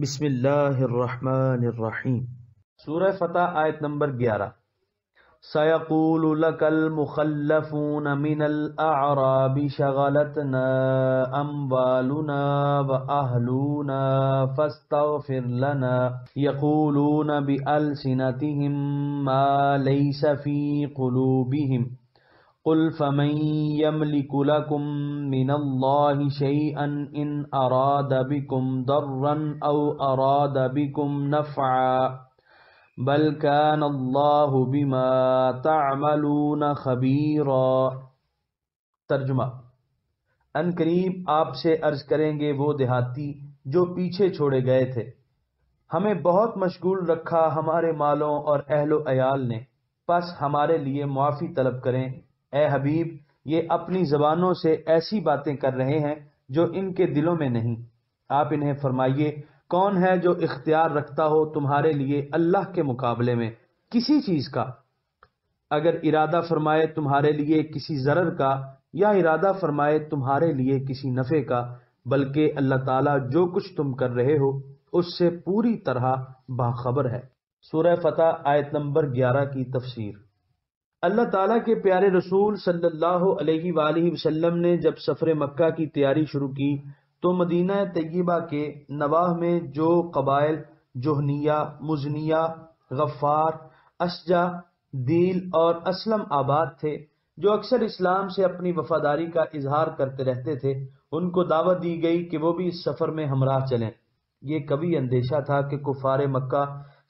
بسم اللہ الرحمن الرحیم۔ سورہ فتح آیت نمبر 11۔ سَيَقُولُ لَكَ الْمُخَلَّفُونَ مِنَ الْأَعْرَابِ شَغَلَتْنَا أَمْوَالُنَا وَأَهْلُونَا فَاسْتَغْفِرْ لَنَا يَقُولُونَ بِأَلْسِنَتِهِم مَّا لَيْسَ فِي قُلُوبِهِمْ قُلْ فَمَن يَمْلِكُ لَكُم مِّنَ اللَّهِ شَيْئًا إِنْ أَرَادَ بِكُمْ ضَرًّا أَوْ أَرَادَ بِكُمْ نَفْعًا بَلْ كَانَ اللَّهُ بِمَا تَعْمَلُونَ خَبِيرًا۔ ترجمہ: ان قریب آپ سے عرض کریں گے وہ دیہاتی جو پیچھے چھوڑے گئے تھے، ہمیں بہت مشغول رکھا ہمارے مالوں اور اہل و عیال نے، پس ہمارے لیے معافی طلب کریں۔ اے حبیب، یہ اپنی زبانوں سے ایسی باتیں کر رہے ہیں جو ان کے دلوں میں نہیں۔ آپ انہیں فرمائیے، کون ہے جو اختیار رکھتا ہو تمہارے لیے اللہ کے مقابلے میں کسی چیز کا، اگر ارادہ فرمائے تمہارے لیے کسی ضرر کا یا ارادہ فرمائے تمہارے لیے کسی نفع کا، بلکہ اللہ تعالیٰ جو کچھ تم کر رہے ہو اس سے پوری طرح باخبر ہے۔ سورہ فتح آیت نمبر 11 کی تفسیر۔ اللہ تعالیٰ کے پیارے رسول صلی اللہ علیہ وآلہ وسلم نے جب سفر مکہ کی تیاری شروع کی تو مدینہ طیبہ کے نواح میں جو قبائل جہنیہ، مزنیہ، غفار، اشجع، دیل اور اسلم آباد تھے، جو اکثر اسلام سے اپنی وفاداری کا اظہار کرتے رہتے تھے، ان کو دعوت دی گئی کہ وہ بھی اس سفر میں ہمراہ چلیں۔ یہ کبھی اندیشہ تھا کہ کفار مکہ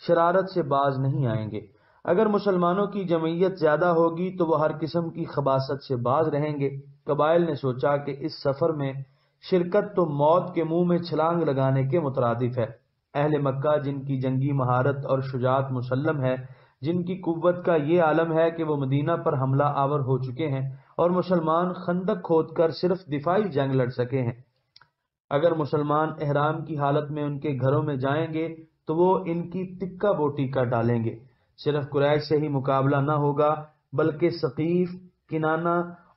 شرارت سے باز نہیں آئیں گے۔ اگر مسلمانوں کی جمعیت زیادہ ہوگی تو وہ ہر قسم کی خباثت سے باز رہیں گے۔ قبائل نے سوچا کہ اس سفر میں شرکت تو موت کے منہ میں چھلانگ لگانے کے مترادف ہے۔ اہل مکہ جن کی جنگی مہارت اور شجاعت مسلم ہے، جن کی قوت کا یہ عالم ہے کہ وہ مدینہ پر حملہ آور ہو چکے ہیں اور مسلمان خندق کھود کر صرف دفاعی جنگ لڑ سکے ہیں، اگر مسلمان احرام کی حالت میں ان کے گھروں میں جائیں گے تو وہ ان کی تکہ بوٹی کر ڈالیں گے۔ صرف قریش سے ہی مقابلہ نہ ہوگا بلکہ ثقیف، کنانہ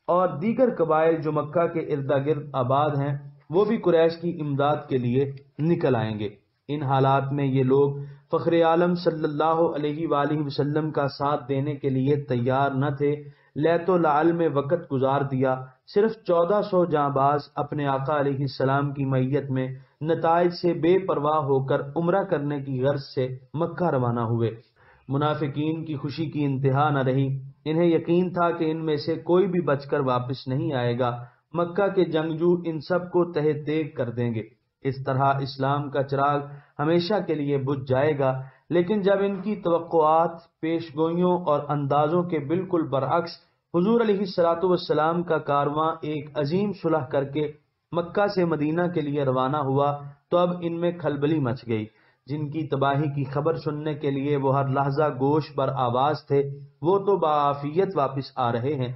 اور دیگر قبائل جو مکہ کے ارد گرد آباد ہیں وہ بھی قریش کی امداد کے لیے نکل آئیں گے۔ ان حالات میں یہ لوگ فخر عالم صلی اللہ علیہ وآلہ وسلم کا ساتھ دینے کے لیے تیار نہ تھے۔ لیت و لعل میں وقت گزار دیا۔ صرف 1400 جانباز اپنے آقا علیہ السلام کی معیت میں نتائج سے بے پرواہ ہو کر عمرہ کرنے کی غرض سے مکہ روانہ ہوئے۔ منافقین کی خوشی کی انتہا نہ رہی۔ انہیں یقین تھا کہ ان میں سے کوئی بھی بچ کر واپس نہیں آئے گا۔ مکہ کے جنگجو ان سب کو تہہ تیگ کر دیں گے۔ اس طرح اسلام کا چراغ ہمیشہ کے لیے بجھ جائے گا۔ لیکن جب ان کی توقعات، پیش گوئیوں اور اندازوں کے بالکل برعکس حضور علیہ الصلوۃ والسلام کا کارواں ایک عظیم صلح کر کے مکہ سے مدینہ کے لیے روانہ ہوا تو اب ان میں کھلبلی مچ گئی۔ جن کی تباہی کی خبر سننے کے لیے وہ ہر لحظہ گوش بر آواز تھے، وہ تو بعافیت واپس آ رہے ہیں۔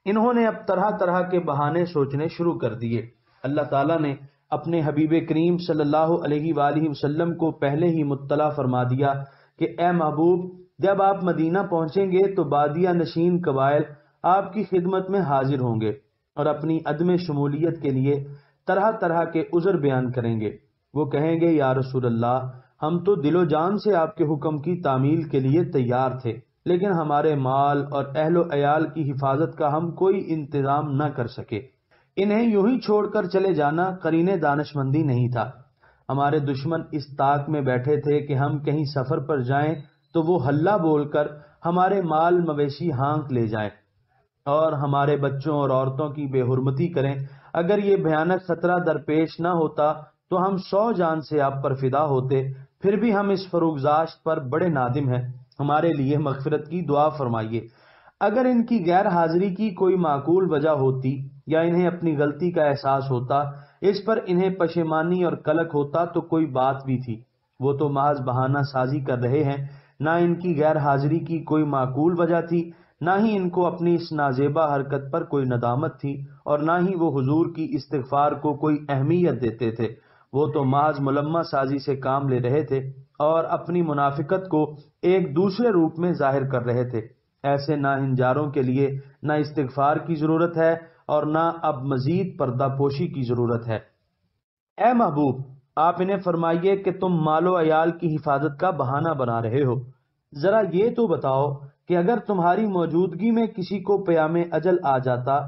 انہوں نے اب طرح طرح کے بہانے سوچنے شروع کر دیے۔ اللہ تعالیٰ نے اپنے حبیب کریم صلی اللہ علیہ وآلہ وسلم کو پہلے ہی مطلع فرما دیا کہ اے محبوب، جب آپ مدینہ پہنچیں گے تو بادیہ نشین قبائل آپ کی خدمت میں حاضر ہوں گے اور اپنی عدم شمولیت کے لیے طرح طرح کے عذر بیان کریں گے۔ وہ کہیں گے، یا رسول اللہ، ہم تو دل و جان سے آپ کے حکم کی تعمیل کے لیے تیار تھے، لیکن ہمارے مال اور اہل و عیال کی حفاظت کا ہم کوئی انتظام نہ کر سکے۔ انہیں یوں ہی چھوڑ کر چلے جانا قرین دانش مندی نہیں تھا۔ ہمارے دشمن اس طاق میں بیٹھے تھے کہ ہم کہیں سفر پر جائیں تو وہ ہلہ بول کر ہمارے مال مویشی ہانک لے جائیں اور ہمارے بچوں اور عورتوں کی بے حرمتی کریں۔ اگر یہ بھیانک خطرہ درپیش نہ ہوتا تو ہم 100 جان سے آپ پر فدا ہوتے۔ پھر بھی ہم اس فروگزاشت پر بڑے نادم ہیں، ہمارے لیے مغفرت کی دعا فرمائیے۔ اگر ان کی غیر حاضری کی کوئی معقول وجہ ہوتی یا انہیں اپنی غلطی کا احساس ہوتا، اس پر انہیں پشیمانی اور کلک ہوتا تو کوئی بات بھی تھی۔ وہ تو محض بہانہ سازی کر رہے ہیں۔ نہ ان کی غیر حاضری کی کوئی معقول وجہ تھی، نہ ہی ان کو اپنی اس نازیبا حرکت پر کوئی ندامت تھی، اور نہ ہی وہ حضور کی استغفار کو کوئی اہمیت دیتے تھے۔ وہ تو محض ملمہ سازی سے کام لے رہے تھے اور اپنی منافقت کو ایک دوسرے روپ میں ظاہر کر رہے تھے۔ ایسے ناہنجاروں کے لیے نہ استغفار کی ضرورت ہے اور نہ اب مزید پردہ پوشی کی ضرورت ہے۔ اے محبوب، آپ انہیں فرمائیے کہ تم مال و عیال کی حفاظت کا بہانہ بنا رہے ہو، ذرا یہ تو بتاؤ کہ اگر تمہاری موجودگی میں کسی کو پیام اجل آ جاتا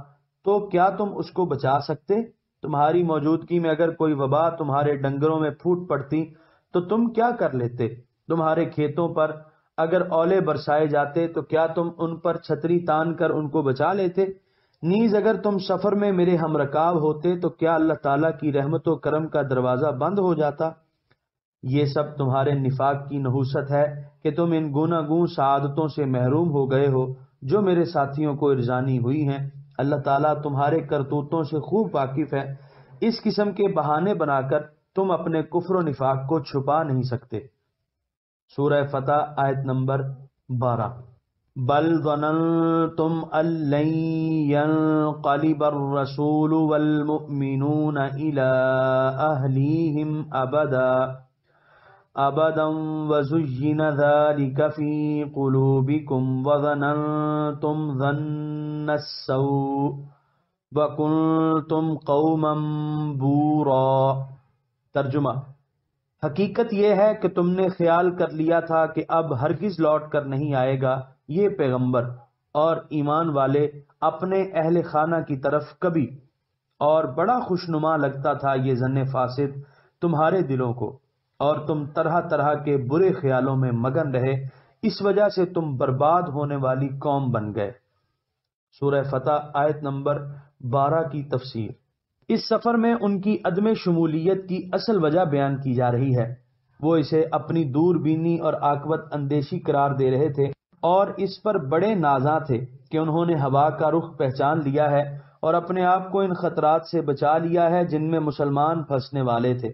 تو کیا تم اس کو بچا سکتے؟ تمہاری موجودگی میں اگر کوئی وبا تمہارے ڈنگروں میں پھوٹ پڑتی تو تم کیا کر لیتے؟ تمہارے کھیتوں پر اگر اولے برسائے جاتے تو کیا تم ان پر چھتری تان کر ان کو بچا لیتے؟ نیز اگر تم سفر میں میرے ہم رکاب ہوتے تو کیا اللہ تعالیٰ کی رحمت و کرم کا دروازہ بند ہو جاتا؟ یہ سب تمہارے نفاق کی نحوست ہے کہ تم ان گوناگون سعادتوں سے محروم ہو گئے ہو جو میرے ساتھیوں کو ارزانی ہوئی ہیں۔ اللہ تعالیٰ تمہارے کرتوتوں سے خوب واقف ہے، اس قسم کے بہانے بنا کر تم اپنے کفر و نفاق کو چھپا نہیں سکتے۔ سورہ فتح آیت نمبر 12۔ بل ظننتم ان لن ينقلب الرسول والمؤمنون الى اهليهم ابدا وزين ذلك في قلوبكم وظننتم ظن السوء وكنتم قوما بورا۔ ترجمہ: حقیقت یہ ہے کہ تم نے خیال کر لیا تھا کہ اب ہرگز لوٹ کر نہیں آئے گا یہ پیغمبر اور ایمان والے اپنے اہل خانہ کی طرف کبھی، اور بڑا خوشنما لگتا تھا یہ ظن فاسد تمہارے دلوں کو، اور تم طرح طرح کے برے خیالوں میں مگن رہے، اس وجہ سے تم برباد ہونے والی قوم بن گئے۔ سورہ فتح آیت نمبر 12 کی تفسیر۔ اس سفر میں ان کی عدم شمولیت کی اصل وجہ بیان کی جا رہی ہے۔ وہ اسے اپنی دور بینی اور عاقبت اندیشی قرار دے رہے تھے اور اس پر بڑے نازاں تھے کہ انہوں نے ہوا کا رخ پہچان لیا ہے اور اپنے آپ کو ان خطرات سے بچا لیا ہے جن میں مسلمان پھنسنے والے تھے۔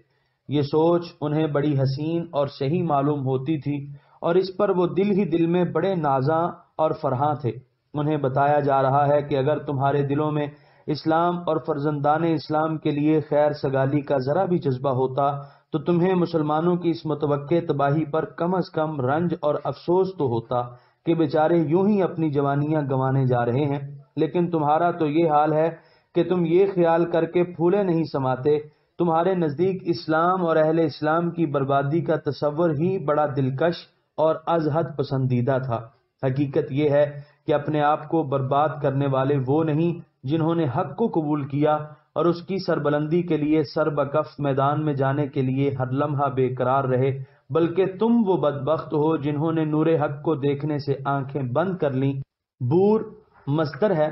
یہ سوچ انہیں بڑی حسین اور صحیح معلوم ہوتی تھی اور اس پر وہ دل ہی دل میں بڑے نازاں اور فرحاں تھے۔ انہیں بتایا جا رہا ہے کہ اگر تمہارے دلوں میں اسلام اور فرزندان اسلام کے لیے خیر سگالی کا ذرا بھی جذبہ ہوتا تو تمہیں مسلمانوں کی اس متوقع تباہی پر کم از کم رنج اور افسوس تو ہوتا کہ بیچارے یوں ہی اپنی جوانیاں گنوانے جا رہے ہیں، لیکن تمہارا تو یہ حال ہے کہ تم یہ خیال کر کے پھولے نہیں سماتے۔ تمہارے نزدیک اسلام اور اہل اسلام کی بربادی کا تصور ہی بڑا دلکش اور از حد پسندیدہ تھا۔ حقیقت یہ ہے کہ اپنے آپ کو برباد کرنے والے وہ نہیں جنہوں نے حق کو قبول کیا اور اس کی سربلندی کے لیے سر بکف میدان میں جانے کے لیے ہر لمحہ بے قرار رہے، بلکہ تم وہ بدبخت ہو جنہوں نے نور حق کو دیکھنے سے آنکھیں بند کر لیں۔ بور مصدر ہے،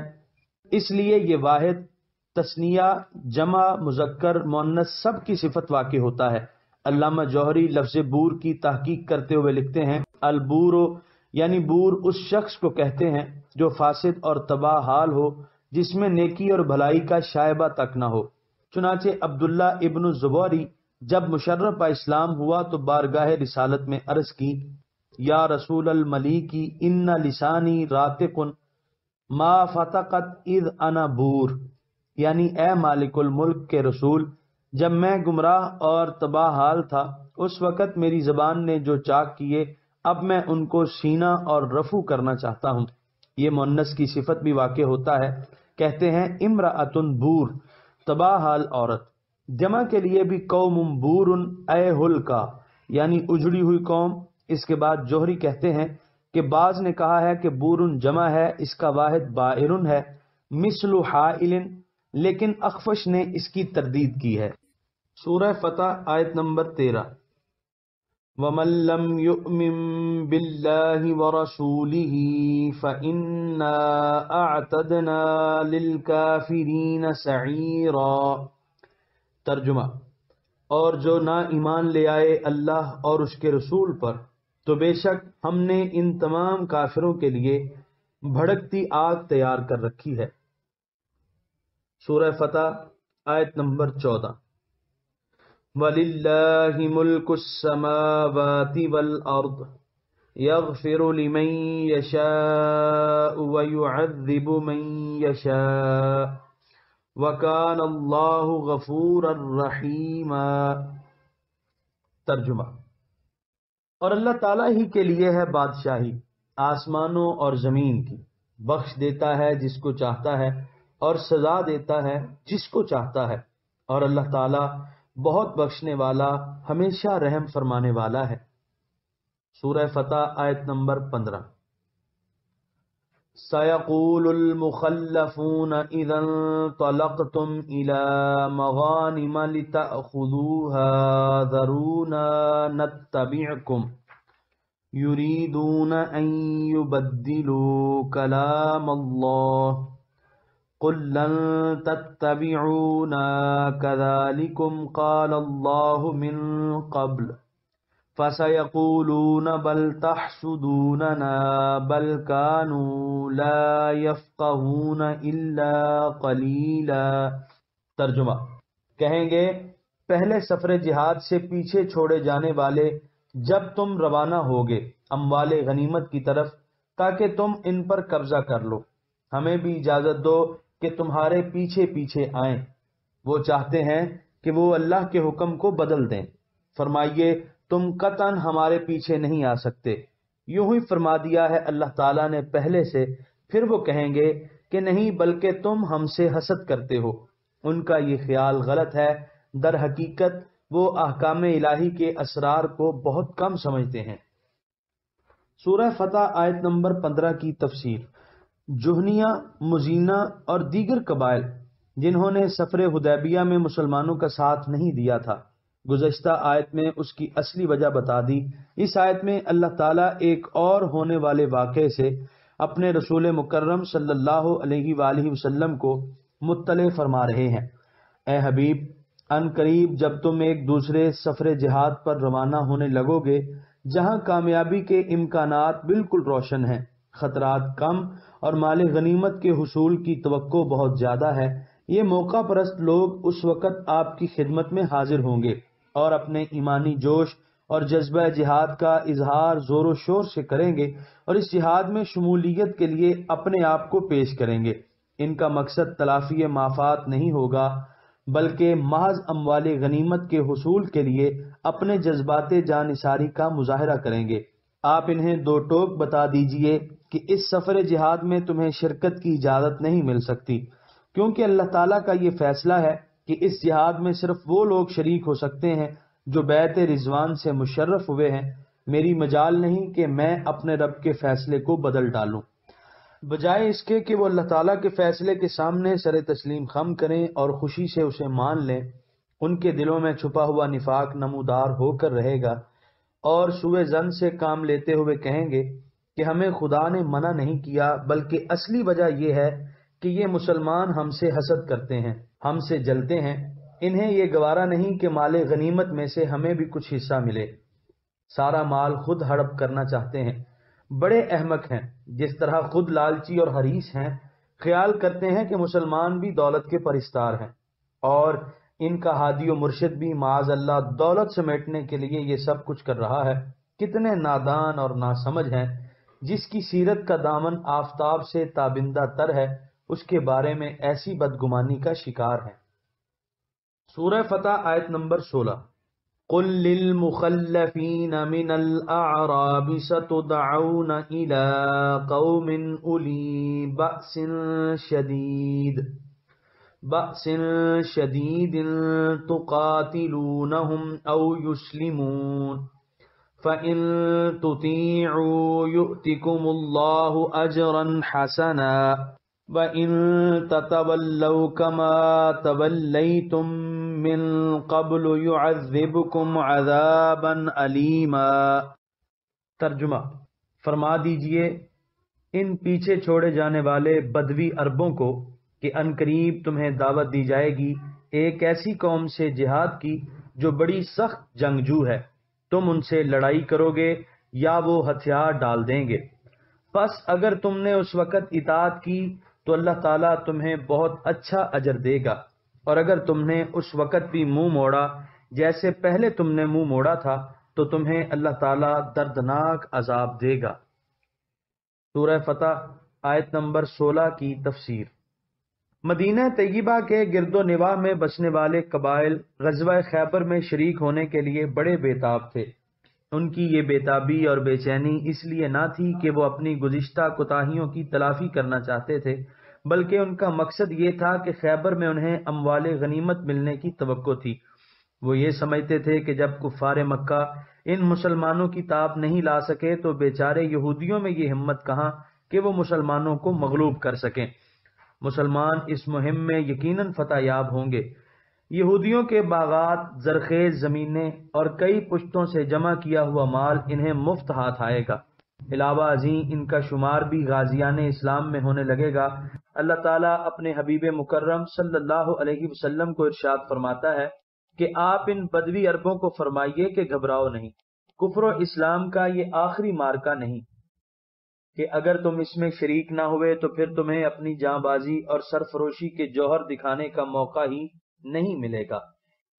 اس لیے یہ واحد، تثنیہ، جمع، مذکر، مؤنث سب کی صفت واقع ہوتا ہے۔ علامہ جوہری لفظ بور کی تحقیق کرتے ہوئے لکھتے ہیں، البورو یعنی بور اس شخص کو کہتے ہیں جو فاسد اور تباہ حال ہو، جس میں نیکی اور بھلائی کا شائبہ تک نہ ہو۔ چنانچہ عبداللہ ابن الزبیری جب مشرف با اسلام ہوا تو بارگاہ رسالت میں عرض کی، یا رسول الملیکی ان لسانی راتق ما فتقت اذ انا بور، یعنی اے مالک الملک کے رسول، جب میں گمراہ اور تباہ حال تھا اس وقت میری زبان نے جو چاک کیے اب میں ان کو سینہ اور رفع کرنا چاہتا ہوں۔ یہ مؤنث کی صفت بھی واقع ہوتا ہے، کہتے ہیں امرأۃ بور، تباہ حال عورت۔ جمع کے لیے بھی قوم بور اے ہلکا، یعنی اجڑی ہوئی قوم۔ اس کے بعد جوہری کہتے ہیں کہ بعض نے کہا ہے کہ بورن جمع ہے، اس کا واحد بائرن ہے مثل حائل، لیکن اخفش نے اس کی تردید کی ہے۔ سورہ فتح آیت نمبر 13۔ وَمَن لَّمْ يُؤْمِن بِاللَّهِ وَرَسُولِهِ فَإِنَّا أَعْتَدْنَا لِلْكَافِرِينَ سَعِيرًا۔ ترجمہ: اور جو نہ ایمان لے آئے اللہ اور اس کے رسول پر تو بے شک ہم نے ان تمام کافروں کے لیے بھڑکتی آگ تیار کر رکھی ہے۔ سورہ فتح آیت نمبر 14۔ وَلِلَّهِ مُلْكُ السَّمَاوَاتِ وَالْأَرْضِ يَغْفِرُ لِمَن يَشَاءُ وَيُعَذِّبُ مَن يَشَاءُ وَكَانَ اللَّهُ غَفُورًا رَحِيمًا۔ ترجمہ: اور اللہ تعالیٰ ہی کے لیے ہے بادشاہی آسمانوں اور زمین کی، بخش دیتا ہے جس کو چاہتا ہے اور سزا دیتا ہے جس کو چاہتا ہے، اور اللہ تعالیٰ بہت بخشنے والا ہمیشہ رحم فرمانے والا ہے۔ سورہ فتح آیت نمبر 15۔ سَيَقُولُ الْمُخَلَّفُونَ إِذَا انطَلَقْتُمْ إِلَى مَغَانِمَ لِتَأْخُذُوهَا ذَرُونَا نَتَّبِعْكُمْ يُرِيدُونَ أَن يُبَدِّلُوا كَلَامَ اللَّهِ قُل لَّن تَتَّبِعُونَا كَذَلِكُمْ قَالَ اللَّهُ مِن قَبْلُ فَسَيَقُولُونَ بَلْ تَحْسُدُونَنَا بَلْ كَانُوا لَا يَفْقَهُونَ إِلَّا قَلِيلًا۔ ترجمہ، کہیں گے پہلے سفر جہاد سے پیچھے چھوڑے جانے والے جب تم روانہ ہوگے اموال غنیمت کی طرف تاکہ تم ان پر قبضہ کر لو، ہمیں بھی اجازت دو کہ تمہارے پیچھے پیچھے آئیں، وہ چاہتے ہیں کہ وہ اللہ کے حکم کو بدل دیں۔ فرمائیے تم قطعاً ہمارے پیچھے نہیں آ سکتے، یوں ہی فرما دیا ہے اللہ تعالیٰ نے پہلے سے۔ پھر وہ کہیں گے کہ نہیں بلکہ تم ہم سے حسد کرتے ہو۔ ان کا یہ خیال غلط ہے، در حقیقت وہ احکام الہی کے اسرار کو بہت کم سمجھتے ہیں۔ سورہ فتح آیت نمبر 15 کی تفسیر۔ جہنیہ، مزینہ اور دیگر قبائل جنہوں نے سفر حدیبیہ میں مسلمانوں کا ساتھ نہیں دیا تھا، گزشتہ آیت میں اس کی اصلی وجہ بتا دی۔ اس آیت میں اللہ تعالیٰ ایک اور ہونے والے واقعے سے اپنے رسول مکرم صلی اللہ علیہ وآلہ وسلم کو مطلع فرما رہے ہیں۔ اے حبیب، ان قریب جب تم ایک دوسرے سفر جہاد پر روانہ ہونے لگو گے جہاں کامیابی کے امکانات بالکل روشن ہیں، خطرات کم اور مال غنیمت کے حصول کی توقع بہت زیادہ ہے، یہ موقع پرست لوگ اس وقت آپ کی خدمت میں حاضر ہوں گے اور اپنے ایمانی جوش اور جذبہ جہاد کا اظہار زور و شور سے کریں گے اور اس جہاد میں شمولیت کے لیے اپنے آپ کو پیش کریں گے۔ ان کا مقصد تلافی مافات نہیں ہوگا بلکہ محض اموال غنیمت کے حصول کے لیے اپنے جذبات جانثاری کا مظاہرہ کریں گے۔ آپ انہیں دو ٹوک بتا دیجئے کہ اس سفر جہاد میں تمہیں شرکت کی اجازت نہیں مل سکتی، کیونکہ اللہ تعالیٰ کا یہ فیصلہ ہے کہ اس جہاد میں صرف وہ لوگ شریک ہو سکتے ہیں جو بیعت رضوان سے مشرف ہوئے ہیں۔ میری مجال نہیں کہ میں اپنے رب کے فیصلے کو بدل ڈالوں، بجائے اس کے کہ وہ اللہ تعالیٰ کے فیصلے کے سامنے سر تسلیم خم کریں اور خوشی سے اسے مان لیں۔ ان کے دلوں میں چھپا ہوا نفاق نمودار ہو کر رہے گا اور سوء ظن سے کام لیتے ہوئے کہیں گے کہ ہمیں خدا نے منع نہیں کیا، بلکہ اصلی وجہ یہ ہے کہ یہ مسلمان ہم سے حسد کرتے ہیں، ہم سے جلتے ہیں، انہیں یہ گوارا نہیں کہ مال غنیمت میں سے ہمیں بھی کچھ حصہ ملے، سارا مال خود ہڑپ کرنا چاہتے ہیں۔ بڑے احمق ہیں، جس طرح خود لالچی اور حریص ہیں، خیال کرتے ہیں کہ مسلمان بھی دولت کے پرستار ہیں اور ان کا ہادی و مرشد بھی معاذ اللہ دولت سمیٹنے کے لیے یہ سب کچھ کر رہا ہے۔ کتنے نادان اور ناسمجھ ہیں، جس کی سیرت کا دامن آفتاب سے تابندہ تر ہے، اس کے بارے میں ایسی بدگمانی کا شکار ہیں۔ سورہ فتح آیت نمبر 16۔ قل للمخلفین من الاعراب ستدعون الى قوم اولی بأس شدید تقاتلونهم او یسلمون فَإِن تُطِيعُوا يُؤْتِكُمُ اللَّهُ أَجْرًا حَسَنًا وَإِن تَتَوَلَّوْا كَمَا تَوَلَّيْتُم مِّن قَبْلُ يُعَذِّبْكُمْ عَذَابًا أَلِيمًا۔ ترجمہ، فرما دیجئے ان پیچھے چھوڑے جانے والے بدوی عربوں کو کہ عنقریب تمہیں دعوت دی جائے گی ایک ایسی قوم سے جہاد کی جو بڑی سخت جنگجو ہے، تم ان سے لڑائی کرو گے یا وہ ہتھیار ڈال دیں گے، پس اگر تم نے اس وقت اطاعت کی تو اللہ تعالیٰ تمہیں بہت اچھا اجر دے گا، اور اگر تم نے اس وقت بھی منہ موڑا جیسے پہلے تم نے منہ موڑا تھا تو تمہیں اللہ تعالیٰ دردناک عذاب دے گا۔ سورہ فتح آیت نمبر 16 کی تفسیر۔ مدینہ طیبہ کے گرد و نواح میں بسنے والے قبائل غزوہ خیبر میں شریک ہونے کے لیے بڑے بےتاب تھے۔ ان کی یہ بےتابی اور بے چینی اس لیے نہ تھی کہ وہ اپنی گزشتہ کوتاہیوں کی تلافی کرنا چاہتے تھے، بلکہ ان کا مقصد یہ تھا کہ خیبر میں انہیں اموال غنیمت ملنے کی توقع تھی، وہ یہ سمجھتے تھے کہ جب کفار مکہ ان مسلمانوں کی تاب نہیں لا سکے تو بیچارے یہودیوں میں یہ ہمت کہاں کہ وہ مسلمانوں کو مغلوب کر سکیں۔ مسلمان اس مہم میں یقیناً فتح یاب ہوں گے۔ یہودیوں کے باغات، زرخیز زمینیں اور کئی پشتوں سے جمع کیا ہوا مال انہیں مفت ہاتھ آئے گا۔ علاوہ ازیں ان کا شمار بھی غازیان اسلام میں ہونے لگے گا۔ اللہ تعالیٰ اپنے حبیب مکرم صلی اللہ علیہ وسلم کو ارشاد فرماتا ہے کہ آپ ان بدوی عربوں کو فرمائیے کہ گھبراؤ نہیں، کفر و اسلام کا یہ آخری مارکہ نہیں کہ اگر تم اس میں شریک نہ ہوئے تو پھر تمہیں اپنی جاں بازی اور سرفروشی کے جوہر دکھانے کا موقع ہی نہیں ملے گا۔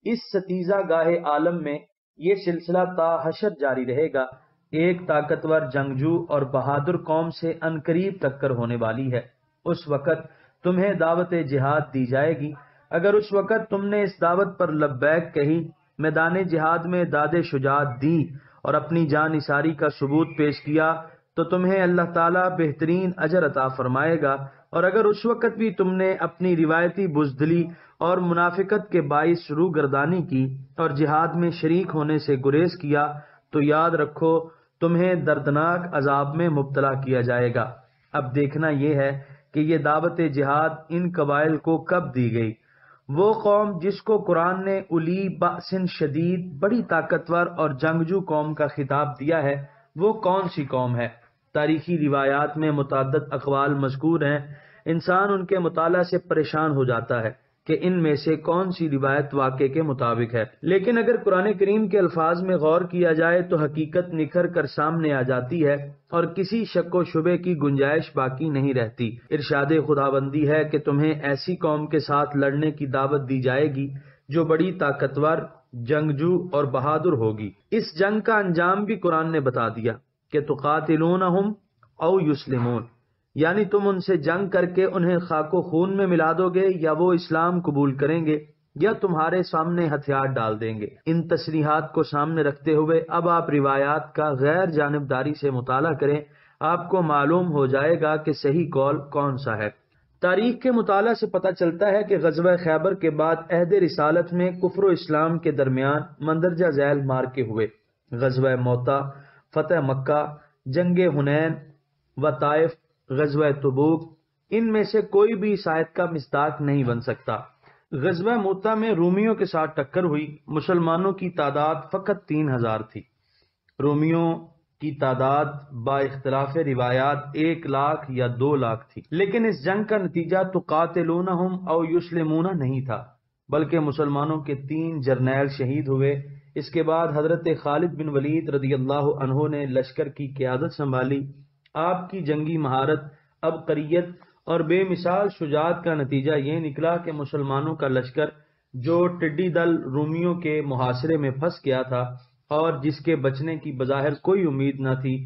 اس ستیزہ گاہ عالم میں یہ سلسلہ تا حشر جاری رہے گا۔ ایک طاقتور جنگجو اور بہادر قوم سے عنقریب ٹکر ہونے والی ہے۔ اس وقت تمہیں دعوت جہاد دی جائے گی۔ اگر اس وقت تم نے اس دعوت پر لبیک کہی، میدان جہاد میں داد شجاعت دی اور اپنی جان نثاری کا ثبوت پیش کیا تو تمہیں اللہ تعالیٰ بہترین اجر عطا فرمائے گا، اور اگر اس وقت بھی تم نے اپنی روایتی بزدلی اور منافقت کے باعث روگردانی کی اور جہاد میں شریک ہونے سے گریز کیا تو یاد رکھو تمہیں دردناک عذاب میں مبتلا کیا جائے گا۔ اب دیکھنا یہ ہے کہ یہ دعوت جہاد ان قبائل کو کب دی گئی؟ وہ قوم جس کو قرآن نے الی بأس شدید، بڑی طاقتور اور جنگجو قوم کا خطاب دیا ہے، وہ کون سی قوم ہے؟ تاریخی روایات میں متعدد اقوال مذکور ہیں۔ انسان ان کے مطالعہ سے پریشان ہو جاتا ہے کہ ان میں سے کون سی روایت واقع کے مطابق ہے، لیکن اگر قرآن کریم کے الفاظ میں غور کیا جائے تو حقیقت نکھر کر سامنے آ جاتی ہے اور کسی شک و شبے کی گنجائش باقی نہیں رہتی۔ ارشاد خداوندی ہے کہ تمہیں ایسی قوم کے ساتھ لڑنے کی دعوت دی جائے گی جو بڑی طاقتور، جنگجو اور بہادر ہوگی۔ اس جنگ کا انجام بھی قرآن نے بتا دیا کہ تقاتلونہم او یسلمون، یعنی تم ان سے جنگ کر کے انہیں خاک و خون میں ملا دو گے، یا وہ اسلام قبول کریں گے یا تمہارے سامنے ہتھیار ڈال دیں گے۔ ان تصریحات کو سامنے رکھتے ہوئے اب آپ روایات کا غیر جانبداری سے مطالعہ کریں، آپ کو معلوم ہو جائے گا کہ صحیح قول کون سا ہے۔ تاریخ کے مطالعہ سے پتہ چلتا ہے کہ غزوہ خیبر کے بعد عہد رسالت میں کفر و اسلام کے درمیان مندرجہ ذیل مارکے ہوئے: غزوہ موطا، فتح مکہ، جنگ حنین و طائف، غزوہ تبوک۔ ان میں سے کوئی بھی اس آیت کا مصداق نہیں بن سکتا۔ غزوہ موطا میں رومیوں کے ساتھ ٹکر ہوئی۔ مسلمانوں کی تعداد فقط 3000 تھی۔ رومیوں کی تعداد با اختلاف روایات 1 لاکھ یا 2 لاکھ تھی، لیکن اس جنگ کا نتیجہ تقاتلونہم او یسلمون نہیں تھا، بلکہ مسلمانوں کے 3 جرنیل شہید ہوئے۔ اس کے بعد حضرت خالد بن ولید رضی اللہ عنہ نے لشکر کی قیادت سنبھالی۔ آپ کی جنگی مہارت، عبقریت اور بے مثال شجاعت کا نتیجہ یہ نکلا کہ مسلمانوں کا لشکر، جو ٹڈی دل رومیوں کے محاصرے میں پھنس گیا تھا اور جس کے بچنے کی بظاہر کوئی امید نہ تھی،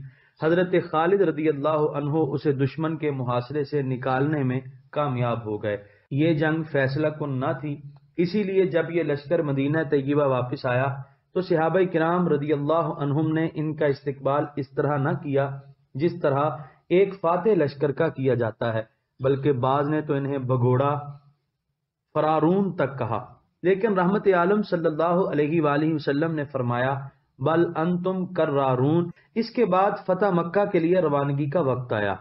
حضرت خالد رضی اللہ عنہ اسے دشمن کے محاصرے سے نکالنے میں کامیاب ہو گئے۔ یہ جنگ فیصلہ کن نہ تھی، اسی لیے جب یہ لشکر مدینہ طیبہ واپس آیا تو صحابہ کرام رضی اللہ عنہم نے ان کا استقبال اس طرح نہ کیا جس طرح ایک فاتح لشکر کا کیا جاتا ہے، بلکہ بعض نے تو انہیں بھگوڑا فرارون تک کہا۔ لیکن رحمت عالم صلی اللہ علیہ وآلہ وسلم نے فرمایا بل انتم کرارون۔ اس کے بعد فتح مکہ کے لیے روانگی کا وقت آیا۔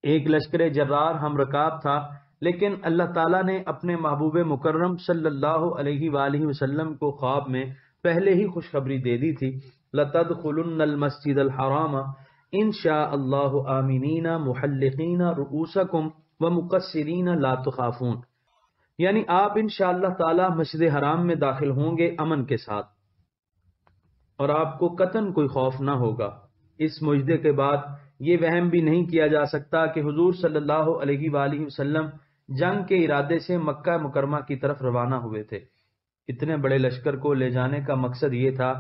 ایک لشکر جرار ہم رکاب تھا، لیکن اللہ تعالیٰ نے اپنے محبوب مکرم صلی اللہ علیہ وآلہ وسلم کو خواب میں پہلے ہی خوشخبری دے دی تھی، لَتَدْخُلُنَّ الْمَسْجِدَ الْحَرَامَ إِن شَاءَ اللَّهُ آمِنِينَ مُحَلِّقِينَ رُؤُوسَكُمْ وَمُقَصِّرِينَ لَا تُخَافُونَ، یعنی آپ انشاءاللہ تعالی مسجد حرام میں داخل ہوں گے امن کے ساتھ، اور آپ کو قطعاً کوئی خوف نہ ہوگا۔ اس مجدے کے بعد یہ وہم بھی نہیں کیا جا سکتا کہ حضور صلی اللہ علیہ وآلہ وسلم جنگ کے ارادے سے مکہ مکرمہ کی طرف روانہ ہوئے تھے۔ اتنے بڑے لشکر کو لے جانے کا مقصد یہ تھا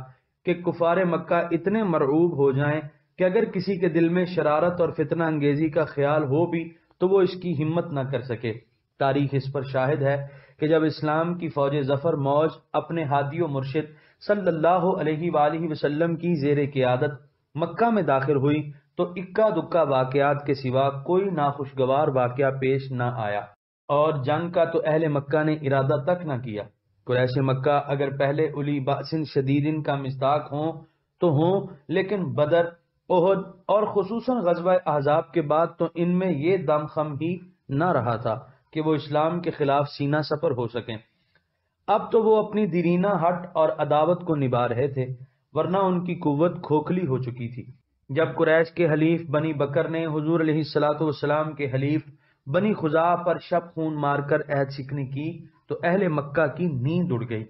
کہ کفار مکہ اتنے مرعوب ہو جائیں کہ اگر کسی کے دل میں شرارت اور فتنہ انگیزی کا خیال ہو بھی تو وہ اس کی ہمت نہ کر سکے۔ تاریخ اس پر شاہد ہے کہ جب اسلام کی فوج ظفر موج اپنے ہادی و مرشد صلی اللہ علیہ وآلہ وسلم کی زیر قیادت مکہ میں داخل ہوئی تو اکا دکا واقعات کے سوا کوئی ناخوشگوار واقعہ پیش نہ آیا، اور جنگ کا تو اہل مکہ نے ارادہ تک نہ کیا۔ قریش مکہ اگر پہلے اولی باسن شدیدن کا مصداق ہوں تو ہوں، لیکن بدر، احد اور خصوصاً غزوہ احزاب کے بعد تو ان میں یہ دم خم ہی نہ رہا تھا کہ وہ اسلام کے خلاف سینہ سپر ہو سکیں۔ اب تو وہ اپنی دیرینہ ہٹ اور عداوت کو نبھا رہے تھے، ورنہ ان کی قوت کھوکھلی ہو چکی تھی۔ جب قریش کے حلیف بنی بکر نے حضور علیہ الصلوۃ والسلام کے حلیف بنی خزاعہ پر شب خون مار کر عہد شکنی کی تو اہل مکہ کی نیند اڑ گئی۔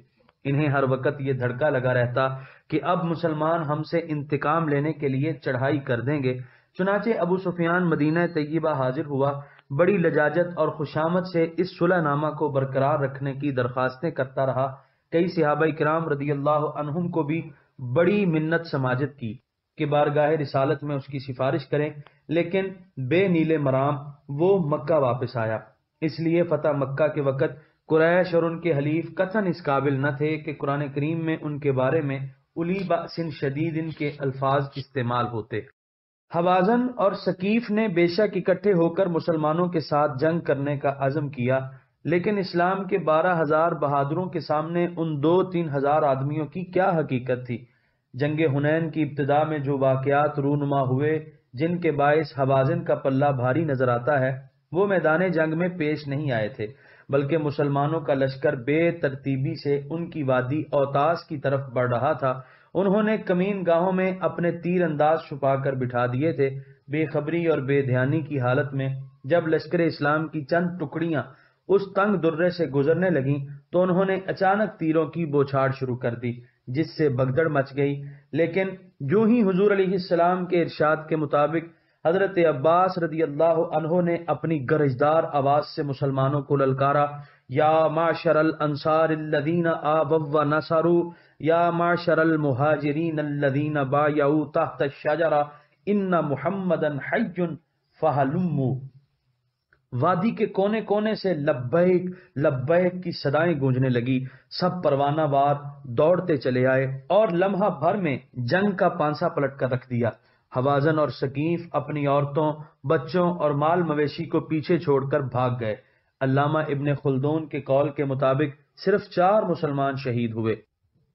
انہیں ہر وقت یہ دھڑکا لگا رہتا کہ اب مسلمان ہم سے انتقام لینے کے لیے چڑھائی کر دیں گے۔ چنانچہ ابو سفیان مدینہ طیبہ حاضر ہوا، بڑی لجاجت اور خوشامد سے اس صلح نامہ کو برقرار رکھنے کی درخواستیں کرتا رہا۔ کئی صحابہ کرام رضی اللہ عنہم کو بھی بڑی منت سماجت کی کہ بارگاہ رسالت میں اس کی سفارش کریں، لیکن بے نیل مرام وہ مکہ واپس آیا۔ اس لیے فتح مکہ کے وقت قریش اور ان کے حلیف قطعاً اس قابل نہ تھے کہ قرآن کریم میں ان کے بارے میں الی بأس شدید ان کے الفاظ استعمال ہوتے۔ حوازن اور ثقیف نے بے شک اکٹھے ہو کر مسلمانوں کے ساتھ جنگ کرنے کا عزم کیا، لیکن اسلام کے 12,000 بہادروں کے سامنے ان 2-3 ہزار آدمیوں کی کیا حقیقت تھی۔ جنگ حنین کی ابتدا میں جو واقعات رونما ہوئے، جن کے باعث حوازن کا پلہ بھاری نظر آتا ہے، وہ میدان جنگ میں پیش نہیں آئے تھے، بلکہ مسلمانوں کا لشکر بے ترتیبی سے ان کی وادی اوتاس کی طرف بڑھ رہا تھا۔ انہوں نے کمین گاہوں میں اپنے تیر انداز چھپا کر بٹھا دیے تھے۔ بے خبری اور بے دھیانی کی حالت میں جب لشکر اسلام کی چند ٹکڑیاں اس تنگ درے سے گزرنے لگیں تو انہوں نے اچانک تیروں کی بوچھاڑ شروع کر دی، جس سے بھگدڑ مچ گئی۔ لیکن جو ہی حضور علیہ السلام کے ارشاد کے مطابق حضرت عباس رضی اللہ عنہ نے اپنی گرجدار آواز سے مسلمانوں کو للکارا، یا معشر الانصار الذین آووا ونصروا، یا معشر المہاجرین الذین بایعوا تحت الشجرہ ان محمدا حی فہلموا، وادی کے کونے کونے سے لبیک لبیک کی صدائیں گونجنے لگی۔ سب پروانہ وار دوڑتے چلے آئے اور لمحہ بھر میں جنگ کا پانسا پلٹ کر رکھ دیا۔ حوازن اور ثقیف اپنی عورتوں، بچوں اور مال مویشی کو پیچھے چھوڑ کر بھاگ گئے۔ علامہ ابن خلدون کے قول کے مطابق صرف 4 مسلمان شہید ہوئے۔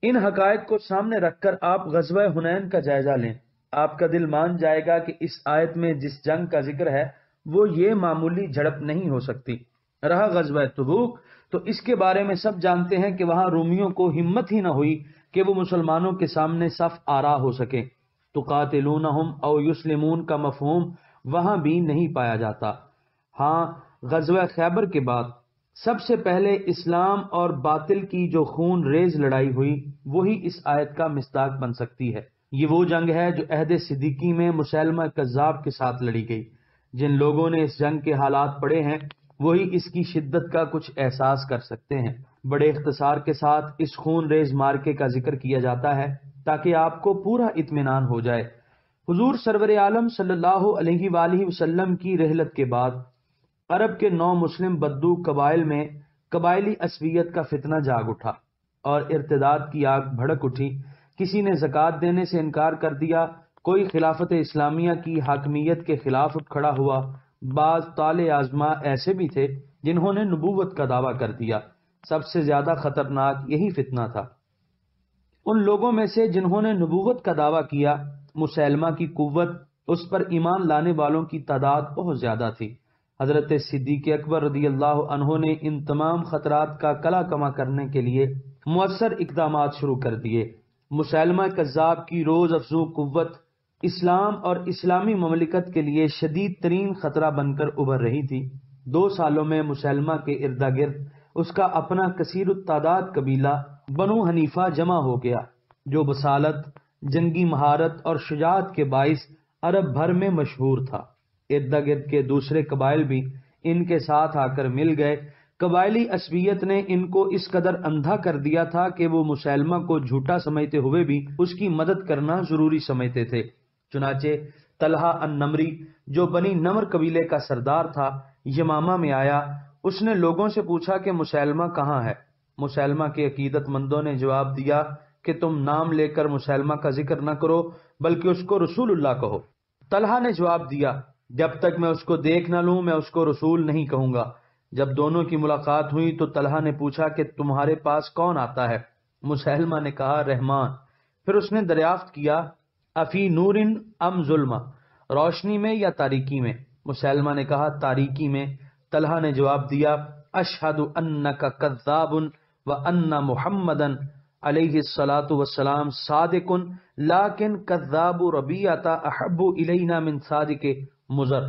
ان حقائق کو سامنے رکھ کر آپ غزوہ حنین کا جائزہ لیں، آپ کا دل مان جائے گا کہ اس آیت میں جس جنگ کا ذکر ہے وہ یہ معمولی جھڑپ نہیں ہو سکتی۔ رہا غزوہ تبوک، تو اس کے بارے میں سب جانتے ہیں کہ وہاں رومیوں کو ہمت ہی نہ ہوئی کہ وہ مسلمانوں کے سامنے صف آرا ہو سکے۔ تقاتلونہم او یسلمون کا مفہوم وہاں بھی نہیں پایا جاتا۔ ہاں، غزوہ خیبر کے بعد سب سے پہلے اسلام اور باطل کی جو خون ریز لڑائی ہوئی، وہی اس آیت کا مصداق بن سکتی ہے۔ یہ وہ جنگ ہے جو عہد صدیقی میں مسیلمہ کذاب کے ساتھ لڑی گئی۔ جن لوگوں نے اس جنگ کے حالات پڑھے ہیں وہی اس کی شدت کا کچھ احساس کر سکتے ہیں۔ بڑے اختصار کے ساتھ اس خون ریز مارکے کا ذکر کیا جاتا ہے تاکہ آپ کو پورا اطمینان ہو جائے۔ حضور سرور عالم صلی اللہ علیہ وآلہ وسلم کی رحلت کے بعد عرب کے 9 مسلم بدو قبائل میں قبائلی عصبیت کا فتنہ جاگ اٹھا اور ارتداد کی آگ بھڑک اٹھی۔ کسی نے زکوٰۃ دینے سے انکار کر دیا، کوئی خلافت اسلامیہ کی حاکمیت کے خلاف اٹھ کھڑا ہوا۔ بعض طالع آزما ایسے بھی تھے جنہوں نے نبوت کا دعویٰ کر دیا۔ سب سے زیادہ خطرناک یہی فتنہ تھا۔ ان لوگوں میں سے جنہوں نے نبوت کا دعویٰ کیا، مسیلمہ کی قوت، اس پر ایمان لانے والوں کی تعداد بہت زیادہ تھی۔ حضرت صدیق اکبر رضی اللہ عنہ نے ان تمام خطرات کا کلا کما کرنے کے لیے مؤثر اقدامات شروع کر دیے۔ مسیلمہ کذاب کی روز افزوں قوت اسلام اور اسلامی مملکت کے لیے شدید ترین خطرہ بن کر ابھر رہی تھی۔ 2 سالوں میں مسیلمہ کے ارد گرد اس کا اپنا کثیر التعداد قبیلہ بنو حنیفہ جمع ہو گیا، جو بصالت، جنگی مہارت اور شجاعت کے باعث عرب بھر میں مشہور تھا۔ ارد گرد کے دوسرے قبائل بھی ان کے ساتھ آ کر مل گئے۔ قبائلی عصبیت نے ان کو اس قدر اندھا کر دیا تھا کہ وہ مسیلمہ کو جھوٹا سمجھتے ہوئے بھی اس کی مدد کرنا ضروری سمجھتے تھے۔ چنانچہ طلحہ النمری، جو بنی نمر قبیلے کا سردار تھا، یمامہ میں آیا۔ اس نے لوگوں سے پوچھا کہ مسیلمہ کہاں ہے؟ مسیلمہ کے عقیدت مندوں نے جواب دیا کہ تم نام لے کر مسیلمہ کا ذکر نہ کرو، بلکہ اس کو رسول اللہ کہو۔ طلحہ نے جواب دیا، جب تک میں اس کو دیکھ نہ لوں میں اس کو رسول نہیں کہوں گا۔ جب دونوں کی ملاقات ہوئی تو طلحہ نے پوچھا کہ تمہارے پاس کون آتا ہے؟ مسیلمہ نے کہا رحمان۔ پھر اس نے دریافت کیا افی نور ام ظلمہ، روشنی میں یا تاریکی میں؟ مسیلمہ نے کہا تاریکی میں۔ طلحہ نے جواب دیا اشہد انک کذاب وان محمدن علیہ الصلاۃ والسلام صادق لیکن کذاب ربیعۃ احب الینا من صادق مضر،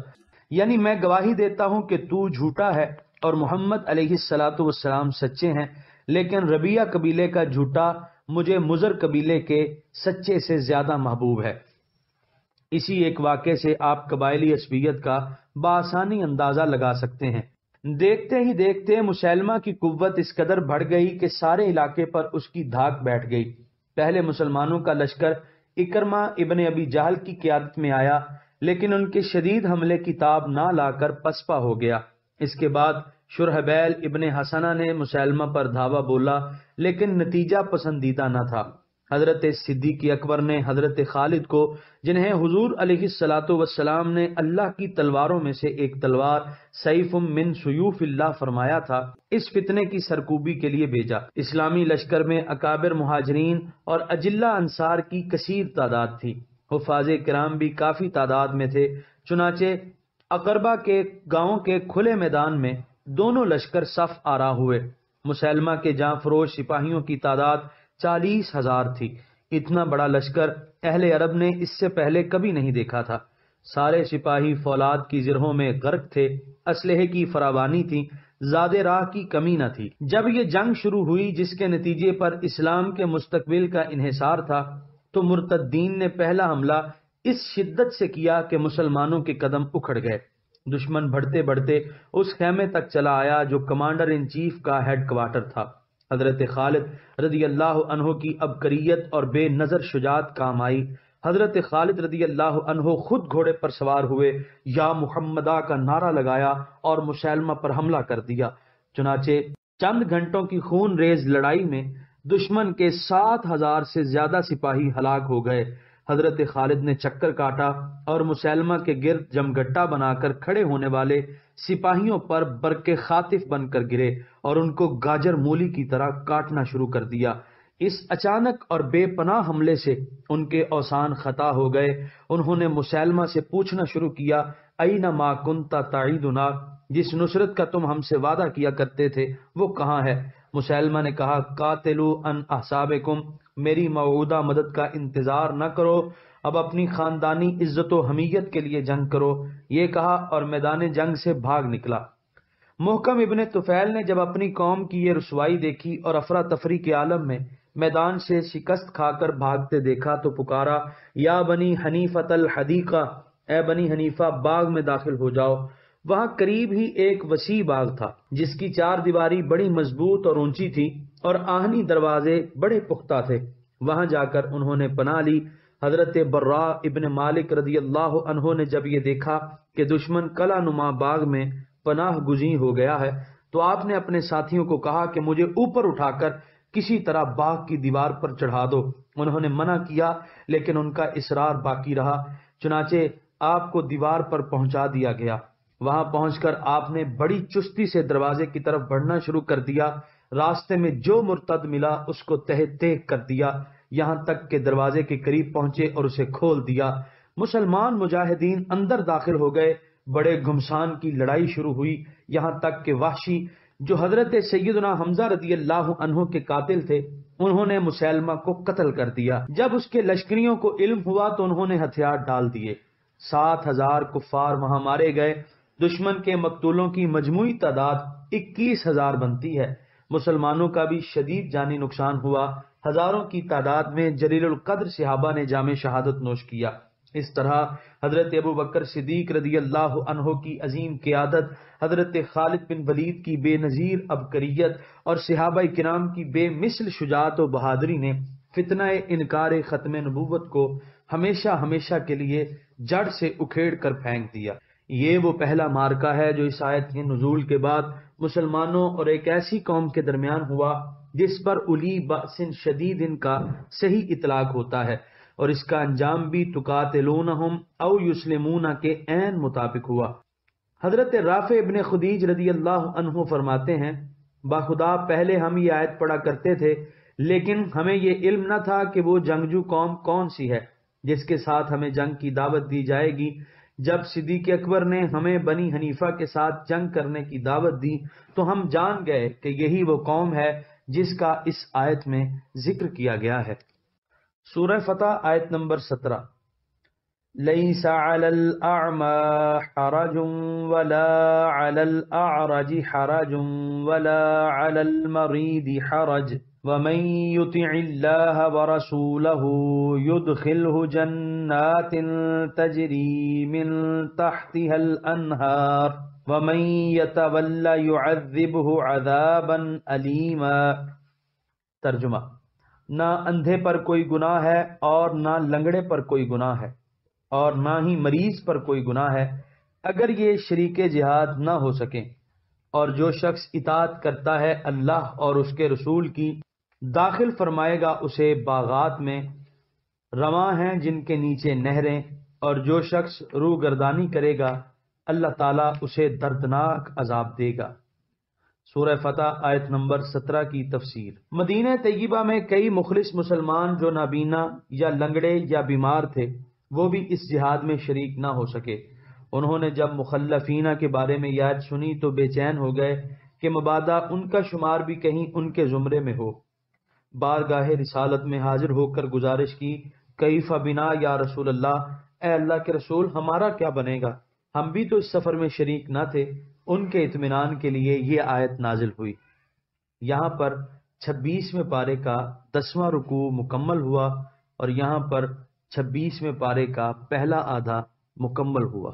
یعنی میں گواہی دیتا ہوں کہ تو جھوٹا ہے اور محمد علیہ الصلاۃ والسلام سچے ہیں، لیکن ربیعہ قبیلے کا جھوٹا مجھے مضر قبیلے کے سچے سے زیادہ محبوب ہے۔ اسی ایک واقعے سے آپ قبائلی عصبیت کا بآسانی اندازہ لگا سکتے ہیں۔ دیکھتے ہی دیکھتے مسیلمہ کی قوت اس قدر بڑھ گئی کہ سارے علاقے پر اس کی دھاک بیٹھ گئی۔ پہلے مسلمانوں کا لشکر اکرمہ ابن ابی جہل کی قیادت میں آیا، لیکن ان کے شدید حملے کی تاب نہ لا کر پسپا ہو گیا۔ اس کے بعد شرحبیل ابن حسنہ نے مسیلمہ پر دھاوا بولا، لیکن نتیجہ پسندیدہ نہ تھا۔ حضرت صدیق اکبر نے حضرت خالد کو، جنہیں حضور علیہ الصلاۃ والسلام نے اللہ کی تلواروں میں سے ایک تلوار سیف من سیوف اللہ فرمایا تھا، اس فتنے کی سرکوبی کے لیے بھیجا۔ اسلامی لشکر میں اکابر مہاجرین اور اجلہ انصار کی کثیر تعداد تھی۔ حفاظ کرام بھی کافی تعداد میں تھے، چنانچہ اقربہ کے گاؤں کے کھلے میدان میں دونوں لشکر صف آرا ہوئے۔ مسیلمہ کے جاں فروش سپاہیوں کی تعداد 40,000 تھی۔ اتنا بڑا لشکر اہل عرب نے اس سے پہلے کبھی نہیں دیکھا تھا۔ سارے سپاہی فولاد کی زرہوں میں غرق تھے، اسلحے کی فراوانی تھی، زاد راہ کی کمی نہ تھی۔ جب یہ جنگ شروع ہوئی جس کے نتیجے پر اسلام کے مستقبل کا انحصار تھا، تو مرتدین نے پہلا حملہ اس شدت سے کیا کہ مسلمانوں کے قدم اکھڑ گئے۔ دشمن بڑھتے بڑھتے اس خیمے تک چلا آیا جو کمانڈر ان چیف کا ہیڈ کوارٹر تھا۔ حضرت خالد رضی اللہ عنہ کی عبقریت اور بے نظر شجاعت کام آئی۔ حضرت خالد رضی اللہ عنہ خود گھوڑے پر سوار ہوئے، یا محمدہ کا نعرہ لگایا اور مسیلمہ پر حملہ کر دیا۔ چنانچہ چند گھنٹوں کی خون ریز لڑائی میں دشمن کے 7,000 سے زیادہ سپاہی ہلاک ہو گئے۔ حضرت خالد نے چکر کاٹا اور مسیلمہ کے گرد جمگٹا بنا کر کھڑے ہونے والے سپاہیوں پر برق خاطف بن کر گرے اور ان کو گاجر مولی کی طرح کاٹنا شروع کر دیا۔ اس اچانک اور بے پناہ حملے سے ان کے اوسان خطا ہو گئے۔ انہوں نے مسیلمہ سے پوچھنا شروع کیا این ما کنت تعیدنا، جس نصرت کا تم ہم سے وعدہ کیا کرتے تھے وہ کہاں ہے؟ مسیلمہ نے کہا قاتلوا ان احسابکم، میری موعودہ مدد کا انتظار نہ کرو، اب اپنی خاندانی عزت و حمیت کے لیے جنگ کرو۔ یہ کہا اور میدان جنگ سے بھاگ نکلا۔ محکم ابن طفیل نے جب اپنی قوم کی یہ رسوائی دیکھی اور افراتفری کے عالم میں میدان سے شکست کھا کر بھاگتے دیکھا تو پکارا یا بنی حنیفۃ الحدیقہ، اے بنی حنیفہ باغ میں داخل ہو جاؤ۔ وہاں قریب ہی ایک وسیع باغ تھا جس کی چار دیواری بڑی مضبوط اور اونچی تھی اور آہنی دروازے بڑے پختہ تھے۔ وہاں جا کر انہوں نے پناہ لی۔ حضرت براء ابن مالک رضی اللہ عنہ نے جب یہ دیکھا کہ دشمن قلعہ نما باغ میں پناہ گزین ہو گیا ہے تو آپ نے اپنے ساتھیوں کو کہا کہ مجھے اوپر اٹھا کر کسی طرح باغ کی دیوار پر چڑھا دو۔ انہوں نے منع کیا لیکن ان کا اصرار باقی رہا، چنانچہ آپ کو دیوار پر پہنچا دیا گیا۔ وہاں پہنچ کر آپ نے بڑی چستی سے دروازے کی طرف بڑھنا شروع کر دیا۔ راستے میں جو مرتد ملا اس کو تہہ تیگ کر دیا، یہاں تک کہ دروازے کے قریب پہنچے اور اسے کھول دیا۔ مسلمان مجاہدین اندر داخل ہو گئے، بڑے گھمسان کی لڑائی شروع ہوئی، یہاں تک کہ وحشی جو حضرت سیدنا حمزہ رضی اللہ عنہ کے قاتل تھے انہوں نے مسیلمہ کو قتل کر دیا۔ جب اس کے لشکریوں کو علم ہوا تو انہوں نے ہتھیار ڈال دیے۔ 7,000 کفار وہاں مارے گئے۔ دشمن کے مقتولوں کی مجموعی تعداد 21,000 بنتی ہے۔ مسلمانوں کا بھی شدید جانی نقصان ہوا۔ ہزاروں کی تعداد میں جلیل القدر صحابہ نے جام شہادت نوش کیا۔ اس طرح حضرت ابو بکر صدیق رضی اللہ عنہ کی عظیم قیادت، حضرت خالد بن ولید کی بے نظیر عبقریت اور صحابہ کرام کی بے مثل شجاعت و بہادری نے فتنہ انکار ختم نبوت کو ہمیشہ ہمیشہ کے لیے جڑ سے اکھیڑ کر پھینک دیا۔ یہ وہ پہلا معرکہ ہے جو اس آیت کے نزول کے بعد مسلمانوں اور ایک ایسی قوم کے درمیان ہوا جس پر الی بأس شدید کا صحیح اطلاق ہوتا ہے، اور اس کا انجام بھی تقاتلونہم او یسلمون کے عین مطابق ہوا۔ حضرت رافع ابن خدیج رضی اللہ عنہ فرماتے ہیں باخدا پہلے ہم یہ آیت پڑھا کرتے تھے لیکن ہمیں یہ علم نہ تھا کہ وہ جنگجو قوم کون سی ہے جس کے ساتھ ہمیں جنگ کی دعوت دی جائے گی۔ جب صدیق اکبر نے ہمیں بنی حنیفہ کے ساتھ جنگ کرنے کی دعوت دی تو ہم جان گئے کہ یہی وہ قوم ہے جس کا اس آیت میں ذکر کیا گیا ہے۔ سورہ فتح آیت نمبر 17۔ ليس على الأعمى حرج ولا على الأعرج حرج ولا على المريض حرج ومن يطع الله ورسوله يدخله جنات تجري من تحتها الأنهار ومن يتولى يعذبه عذابا أليما۔ ترجمہ، نہ اندھے پر کوئی گناہ ہے اور نہ لنگڑے پر کوئی گناہ ہے اور نہ ہی مریض پر کوئی گناہ ہے اگر یہ شریک جہاد نہ ہو سکیں، اور جو شخص اطاعت کرتا ہے اللہ اور اس کے رسول کی داخل فرمائے گا اسے باغات میں رواں ہیں جن کے نیچے نہریں، اور جو شخص روح گردانی کرے گا اللہ تعالیٰ اسے دردناک عذاب دے گا۔ سورہ فتح آیت نمبر 17 کی تفسیر۔ مدینہ طیبہ میں کئی مخلص مسلمان جو نابینا یا لنگڑے یا بیمار تھے وہ بھی اس جہاد میں شریک نہ ہو سکے۔ انہوں نے جب مخلفینہ کے بارے میں یاد سنی تو بے چین ہو گئے کہ مبادا ان کا شمار بھی کہیں ان کے زمرے میں ہو۔ بارگاہ رسالت میں حاضر ہو کر گزارش کی، کیف بنا یا رسول اللہ، اے اللہ کے رسول ہمارا کیا بنے گا، ہم بھی تو اس سفر میں شریک نہ تھے۔ ان کے اطمینان کے لیے یہ آیت نازل ہوئی۔ یہاں پر 26ویں پارے کا 10واں رکوع مکمل ہوا اور یہاں پر 26ویں پارے کا پہلا آدھا مکمل ہوا۔